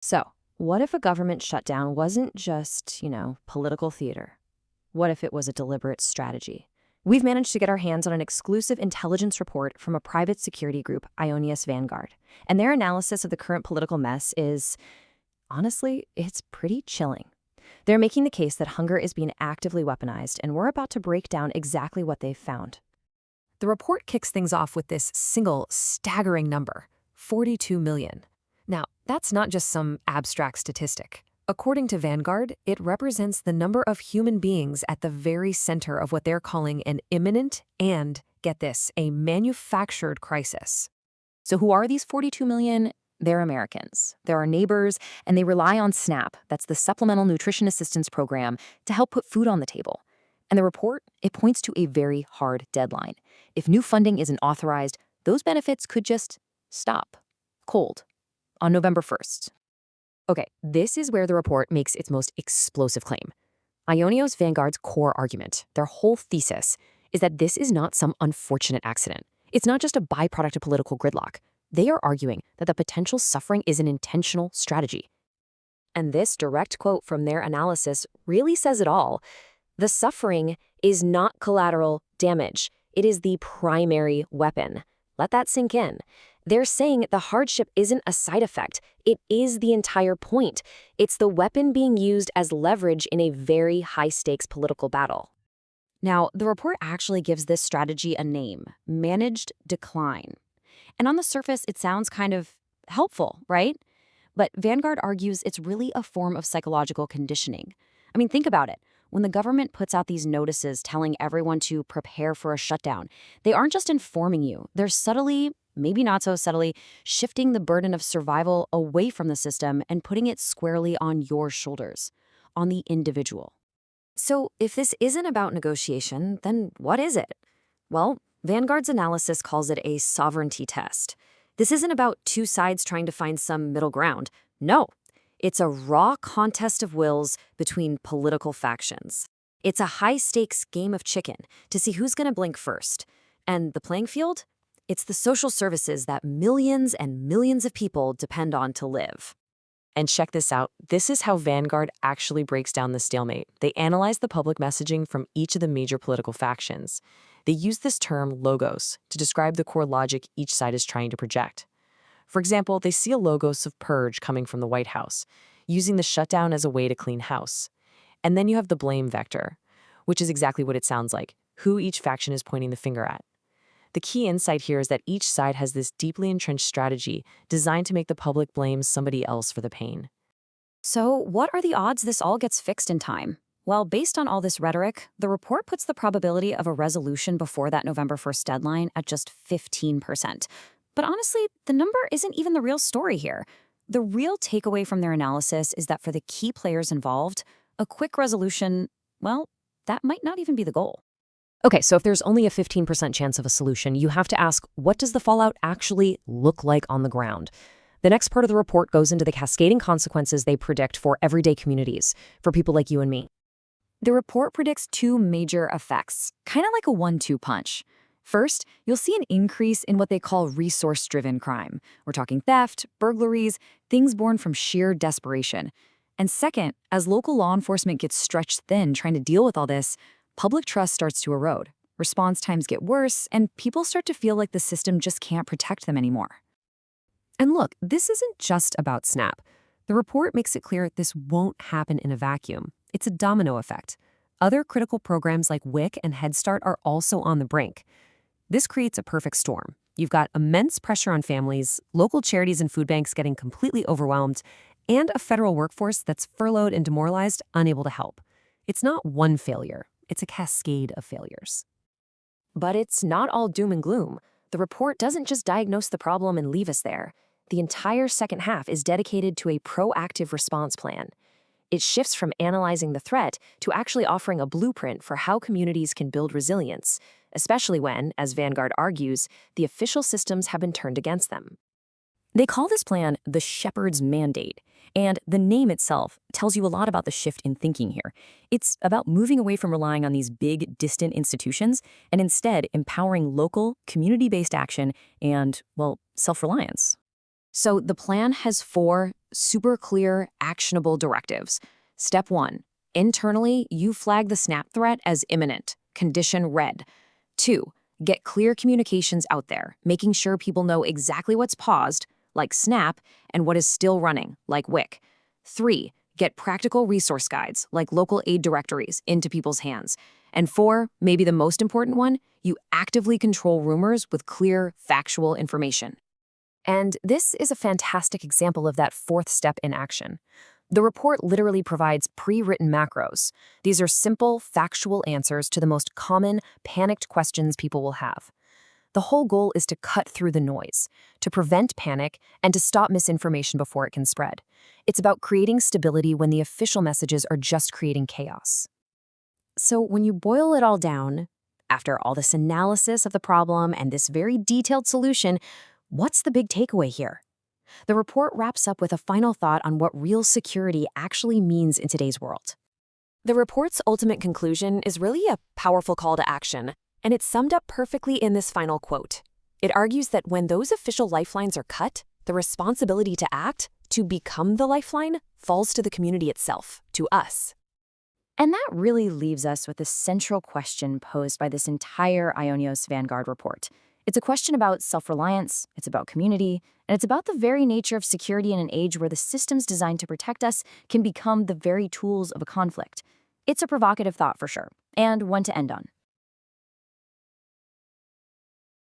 So, what if a government shutdown wasn't just, political theater? What if it was a deliberate strategy? We've managed to get our hands on an exclusive intelligence report from a private security group, Aionios Vanguard. And their analysis of the current political mess is, honestly, it's pretty chilling. They're making the case that hunger is being actively weaponized, and we're about to break down exactly what they've found. The report kicks things off with this single, staggering number, 42 million. Now, that's not just some abstract statistic. According to Vanguard, it represents the number of human beings at the very center of what they're calling an imminent and, get this, a manufactured crisis. So who are these 42 million? They're Americans. They're our neighbors, and they rely on SNAP, that's the Supplemental Nutrition Assistance Program, to help put food on the table. And the report, it points to a very hard deadline. If new funding isn't authorized, those benefits could just stop. Cold. On November 1st. Okay, this is where the report makes its most explosive claim. Aionios Vanguard's core argument, their whole thesis, is that this is not some unfortunate accident. It's not just a byproduct of political gridlock. They are arguing that the potential suffering is an intentional strategy. And this direct quote from their analysis really says it all. The suffering is not collateral damage. It is the primary weapon. Let that sink in. They're saying the hardship isn't a side effect. It is the entire point. It's the weapon being used as leverage in a very high-stakes political battle. Now, the report actually gives this strategy a name, managed decline. And on the surface, it sounds kind of helpful, right? But Vanguard argues it's really a form of psychological conditioning. I mean, think about it. When the government puts out these notices telling everyone to prepare for a shutdown, they aren't just informing you. They're subtly, maybe not so subtly, shifting the burden of survival away from the system and putting it squarely on your shoulders, on the individual. So if this isn't about negotiation, then what is it? Well, Vanguard's analysis calls it a sovereignty test. This isn't about two sides trying to find some middle ground. No. It's a raw contest of wills between political factions. It's a high-stakes game of chicken to see who's going to blink first. And the playing field? It's the social services that millions and millions of people depend on to live. And check this out. This is how Vanguard actually breaks down the stalemate. They analyze the public messaging from each of the major political factions. They use this term logos to describe the core logic each side is trying to project. For example, they see a logos of purge coming from the White House, using the shutdown as a way to clean house. And then you have the blame vector, which is exactly what it sounds like, who each faction is pointing the finger at. The key insight here is that each side has this deeply entrenched strategy designed to make the public blame somebody else for the pain. So what are the odds this all gets fixed in time? Well, based on all this rhetoric, the report puts the probability of a resolution before that November 1st deadline at just 15%. But honestly, the number isn't even the real story here. The real takeaway from their analysis is that for the key players involved, a quick resolution, well, that might not even be the goal. Okay, so if there's only a 15% chance of a solution, you have to ask, what does the fallout actually look like on the ground? The next part of the report goes into the cascading consequences they predict for everyday communities, for people like you and me. The report predicts two major effects, kind of like a 1-2 punch. First, you'll see an increase in what they call resource-driven crime. We're talking theft, burglaries, things born from sheer desperation. And second, as local law enforcement gets stretched thin trying to deal with all this, public trust starts to erode. Response times get worse, and people start to feel like the system just can't protect them anymore. And look, this isn't just about SNAP. The report makes it clear this won't happen in a vacuum. It's a domino effect. Other critical programs like WIC and Head Start are also on the brink. This creates a perfect storm. You've got immense pressure on families, local charities and food banks getting completely overwhelmed, and a federal workforce that's furloughed and demoralized, unable to help. It's not one failure. It's a cascade of failures. But it's not all doom and gloom. The report doesn't just diagnose the problem and leave us there. The entire second half is dedicated to a proactive response plan. It shifts from analyzing the threat to actually offering a blueprint for how communities can build resilience, especially when, as Vanguard argues, the official systems have been turned against them. They call this plan the Shepherd's Mandate, and the name itself tells you a lot about the shift in thinking here. It's about moving away from relying on these big, distant institutions and instead empowering local, community-based action and, well, self-reliance. So the plan has 4 super clear, actionable directives. Step 1. Internally, you flag the snap threat as imminent, condition red. 2. Get clear communications out there, making sure people know exactly what's paused, like Snap, and what is still running, like WIC. 3. Get practical resource guides, like local aid directories, into people's hands. And 4, maybe the most important one, you actively control rumors with clear, factual information. And this is a fantastic example of that 4th step in action. The report literally provides pre-written macros. These are simple, factual answers to the most common, panicked questions people will have. The whole goal is to cut through the noise, to prevent panic, and to stop misinformation before it can spread. It's about creating stability when the official messages are just creating chaos. So when you boil it all down, after all this analysis of the problem and this very detailed solution, what's the big takeaway here? The report wraps up with a final thought on what real security actually means in today's world. The report's ultimate conclusion is really a powerful call to action, and it's summed up perfectly in this final quote. It argues that when those official lifelines are cut, the responsibility to act, to become the lifeline, falls to the community itself, to us. And that really leaves us with the central question posed by this entire Aionios Vanguard report. It's a question about self-reliance, it's about community, and it's about the very nature of security in an age where the systems designed to protect us can become the very tools of a conflict. It's a provocative thought for sure, and one to end on.